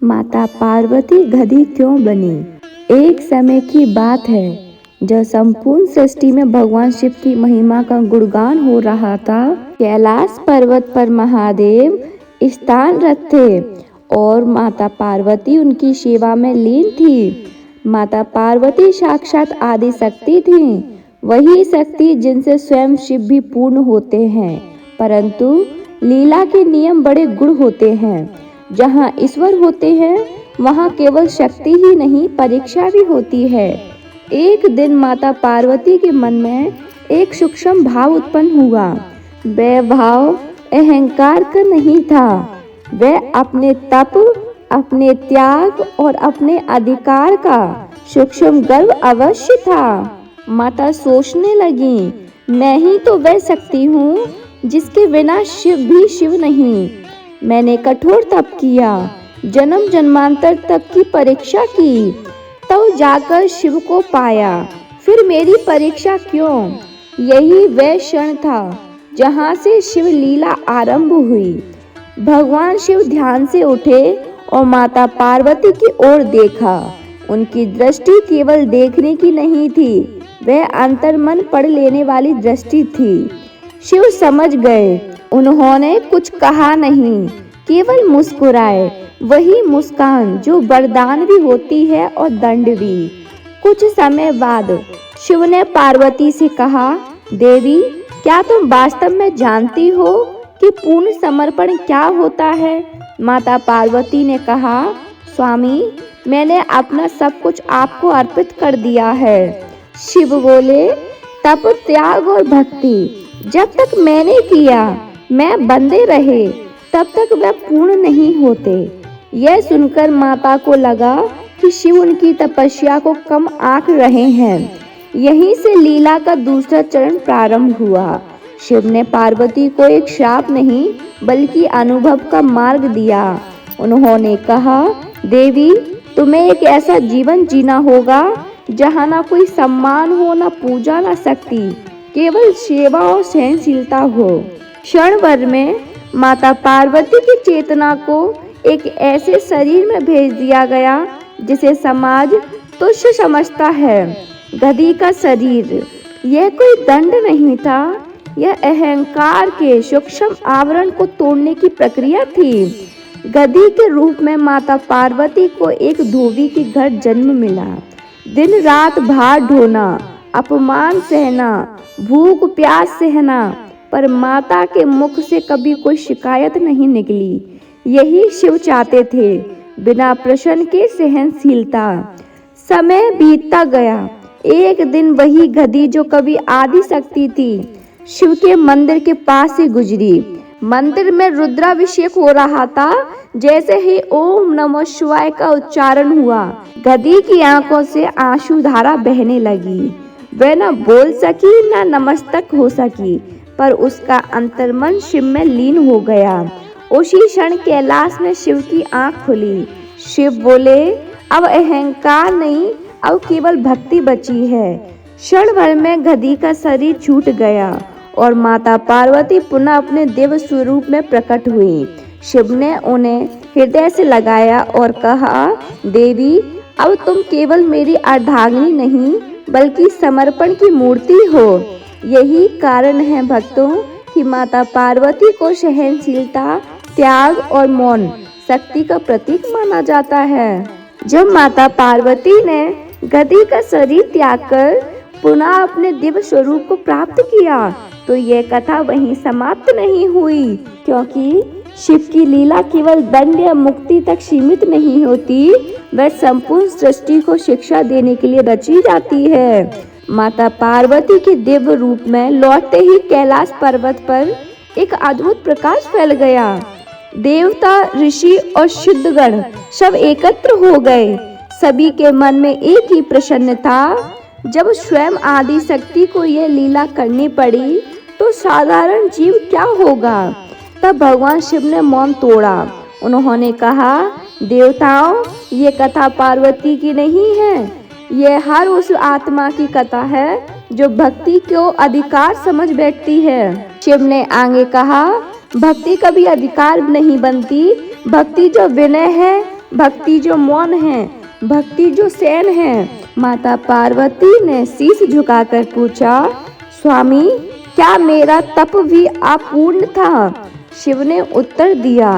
माता पार्वती गधी क्यों बनी? एक समय की बात है जब संपूर्ण सृष्टि में भगवान शिव की महिमा का गुणगान हो रहा था। कैलाश पर्वत पर महादेव स्थानरत थे और माता पार्वती उनकी सेवा में लीन थी। माता पार्वती साक्षात आदि शक्ति थी, वही शक्ति जिनसे स्वयं शिव भी पूर्ण होते हैं। परंतु लीला के नियम बड़े गुण होते हैं। जहाँ ईश्वर होते हैं वहाँ केवल शक्ति ही नहीं, परीक्षा भी होती है। एक दिन माता पार्वती के मन में एक सूक्ष्म भाव उत्पन्न हुआ। वह भाव अहंकार का नहीं था, वह अपने तप, अपने त्याग और अपने अधिकार का सूक्ष्म गर्व अवश्य था। माता सोचने लगी, मैं ही तो वह शक्ति हूँ जिसके बिना शिव भी शिव नहीं। मैंने कठोर तप किया, जन्म जन्मांतर तक की परीक्षा की, तब जाकर शिव को पाया। फिर मेरी परीक्षा क्यों? यही वह क्षण था जहाँ से शिव लीला आरंभ हुई। भगवान शिव ध्यान से उठे और माता पार्वती की ओर देखा। उनकी दृष्टि केवल देखने की नहीं थी, वह अंतर्मन पढ़ लेने वाली दृष्टि थी। शिव समझ गए। उन्होंने कुछ कहा नहीं, केवल मुस्कुराए, वही मुस्कान जो वरदान भी होती है और दंड भी। कुछ समय बाद शिव ने पार्वती से कहा, देवी, क्या तुम वास्तव में जानती हो कि पूर्ण समर्पण क्या होता है? माता पार्वती ने कहा, स्वामी, मैंने अपना सब कुछ आपको अर्पित कर दिया है। शिव बोले, तप, त्याग और भक्ति जब तक मैंने किया, मैं बंदे रहे, तब तक वह पूर्ण नहीं होते। यह सुनकर माता को लगा कि शिव उनकी तपस्या को कम आंक रहे हैं। यहीं से लीला का दूसरा चरण प्रारंभ हुआ। शिव ने पार्वती को एक श्राप नहीं बल्कि अनुभव का मार्ग दिया। उन्होंने कहा, देवी, तुम्हें एक ऐसा जीवन जीना होगा जहाँ ना कोई सम्मान हो, ना पूजा, ना शक्ति, केवल सेवा और सहनशीलता हो। क्षण भर में माता पार्वती की चेतना को एक ऐसे शरीर में भेज दिया गया जिसे समाज तुच्छ समझता है। गधी का शरीर, यह कोई दंड नहीं था, यह अहंकार के सूक्ष्म आवरण को तोड़ने की प्रक्रिया थी। गधी के रूप में माता पार्वती को एक धोबी के घर जन्म मिला। दिन रात भार ढोना, अपमान सहना, भूख प्यास सहना, पर माता के मुख से कभी कोई शिकायत नहीं निकली। यही शिव चाहते थे, बिना प्रश्न के सहनशीलता। समय बीतता गया। एक दिन वही गधी जो कभी आदि शक्ति थी, शिव के मंदिर के पास से गुजरी। मंदिर में रुद्राभिषेक हो रहा था। जैसे ही ओम नमः शिवाय का उच्चारण हुआ, गधी की आंखों से आंसू धारा बहने लगी। वह न बोल सकी, न नमस्तक हो सकी, पर उसका अंतर्मन शिव में लीन हो गया। उसी क्षण कैलाश में शिव की आंख खुली। शिव बोले, अब अहंकार नहीं, अब केवल भक्ति बची है। क्षण भर में गधी का शरीर छूट गया और माता पार्वती पुनः अपने दिव्य स्वरूप में प्रकट हुई। शिव ने उन्हें हृदय से लगाया और कहा, देवी, अब तुम केवल मेरी अर्धांगिनी नहीं बल्कि समर्पण की मूर्ति हो। यही कारण है भक्तों कि माता पार्वती को सहनशीलता, त्याग और मौन शक्ति का प्रतीक माना जाता है। जब माता पार्वती ने गधी का शरीर त्याग कर पुनः अपने दिव्य स्वरूप को प्राप्त किया, तो यह कथा वहीं समाप्त नहीं हुई, क्योंकि शिव की लीला केवल दंड या मुक्ति तक सीमित नहीं होती, वह संपूर्ण सृष्टि को शिक्षा देने के लिए रची जाती है। माता पार्वती के दिव्य रूप में लौटते ही कैलाश पर्वत पर एक अद्भुत प्रकाश फैल गया। देवता, ऋषि और सिद्धगण सब एकत्र हो गए। सभी के मन में एक ही प्रश्न था, जब स्वयं आदि शक्ति को यह लीला करनी पड़ी तो साधारण जीव क्या होगा? तब भगवान शिव ने मौन तोड़ा। उन्होंने कहा, देवताओं, ये कथा पार्वती की नहीं है, यह हर उस आत्मा की कथा है जो भक्ति को अधिकार समझ बैठती है। शिव ने आगे कहा, भक्ति कभी अधिकार नहीं बनती, भक्ति जो विनय है भक्ति जो मौन है, भक्ति जो सैन है। माता पार्वती ने शीश झुकाकर पूछा, स्वामी क्या मेरा तप भी अपूर्ण था? शिव ने उत्तर दिया,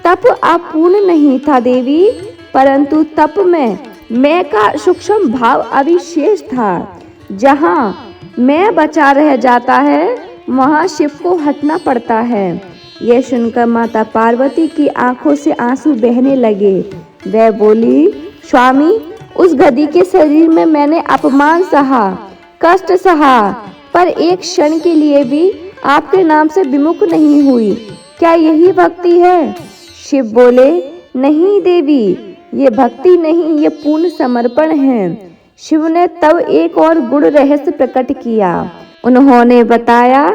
तप अपूर्ण नहीं था देवी, परंतु तप में मैं का सूक्ष्म भाव अविशेष था। जहाँ मैं बचा रह जाता है वहाँ शिव को हटना पड़ता है। यह सुनकर माता पार्वती की आंखों से आंसू बहने लगे। वह बोली, स्वामी उस गधी के शरीर में मैंने अपमान सहा, कष्ट सहा, पर एक क्षण के लिए भी आपके नाम से विमुख नहीं हुई। क्या यही भक्ति है? शिव बोले, नहीं देवी, ये भक्ति नहीं, ये पूर्ण समर्पण है। शिव ने तब एक और गुण रहस्य प्रकट किया। उन्होंने बताया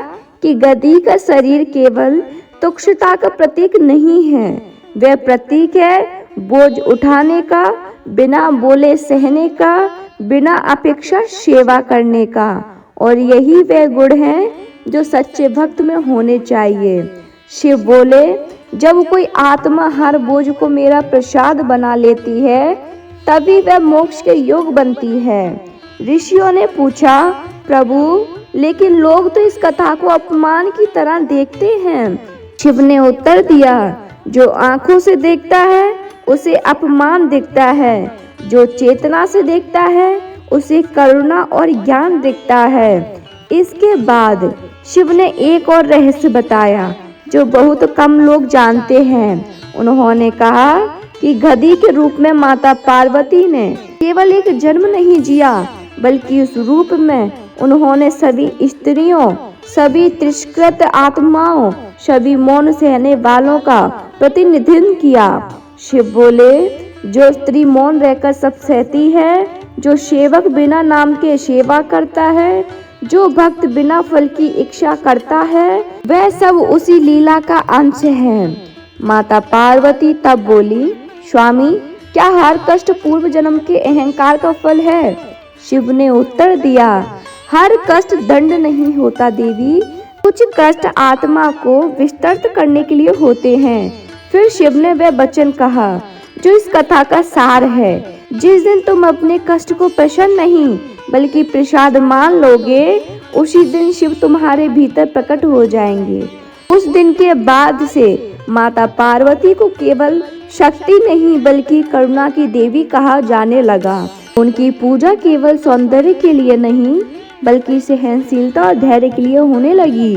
कि गधी का शरीर केवल तुच्छता का प्रतीक नहीं है, वह प्रतीक है बोझ उठाने का, बिना बोले सहने का, बिना अपेक्षा सेवा करने का। और यही वह गुण है जो सच्चे भक्त में होने चाहिए। शिव बोले, जब कोई आत्मा हर बोझ को मेरा प्रसाद बना लेती है तभी वह मोक्ष के योग बनती है। ऋषियों ने पूछा, प्रभु लेकिन लोग तो इस कथा को अपमान की तरह देखते हैं। शिव ने उत्तर दिया, जो आंखों से देखता है उसे अपमान दिखता है, जो चेतना से देखता है उसे करुणा और ज्ञान दिखता है। इसके बाद शिव ने एक और रहस्य बताया जो बहुत कम लोग जानते हैं। उन्होंने कहा कि गधी के रूप में माता पार्वती ने केवल एक जन्म नहीं जिया, बल्कि उस रूप में उन्होंने सभी स्त्रियों, सभी तिरस्कृत आत्माओं, सभी मौन सहने वालों का प्रतिनिधित्व किया। शिव बोले, जो स्त्री मौन रहकर सब सहती है, जो सेवक बिना नाम के सेवा करता है, जो भक्त बिना फल की इच्छा करता है, वह सब उसी लीला का अंश है। माता पार्वती तब बोली, स्वामी क्या हर कष्ट पूर्व जन्म के अहंकार का फल है? शिव ने उत्तर दिया, हर कष्ट दंड नहीं होता देवी, कुछ कष्ट आत्मा को विस्तृत करने के लिए होते हैं। फिर शिव ने वह वचन कहा जो इस कथा का सार है। जिस दिन तुम अपने कष्ट को प्रसन्न नहीं बल्कि प्रसाद मान लोगे, उसी दिन शिव तुम्हारे भीतर प्रकट हो जाएंगे। उस दिन के बाद से माता पार्वती को केवल शक्ति नहीं बल्कि करुणा की देवी कहा जाने लगा। उनकी पूजा केवल सौंदर्य के लिए नहीं बल्कि सहनशीलता और धैर्य के लिए होने लगी।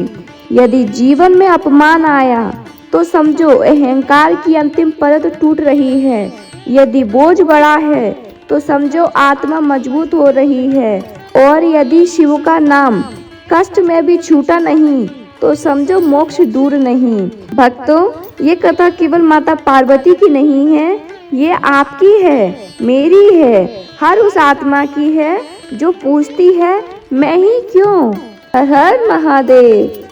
यदि जीवन में अपमान आया तो समझो अहंकार की अंतिम परत टूट रही है। यदि बोझ बड़ा है तो समझो आत्मा मजबूत हो रही है। और यदि शिव का नाम कष्ट में भी छूटा नहीं तो समझो मोक्ष दूर नहीं। भक्तों, ये कथा केवल माता पार्वती की नहीं है, ये आपकी है, मेरी है, हर उस आत्मा की है जो पूछती है मैं ही क्यों। हर हर महादेव।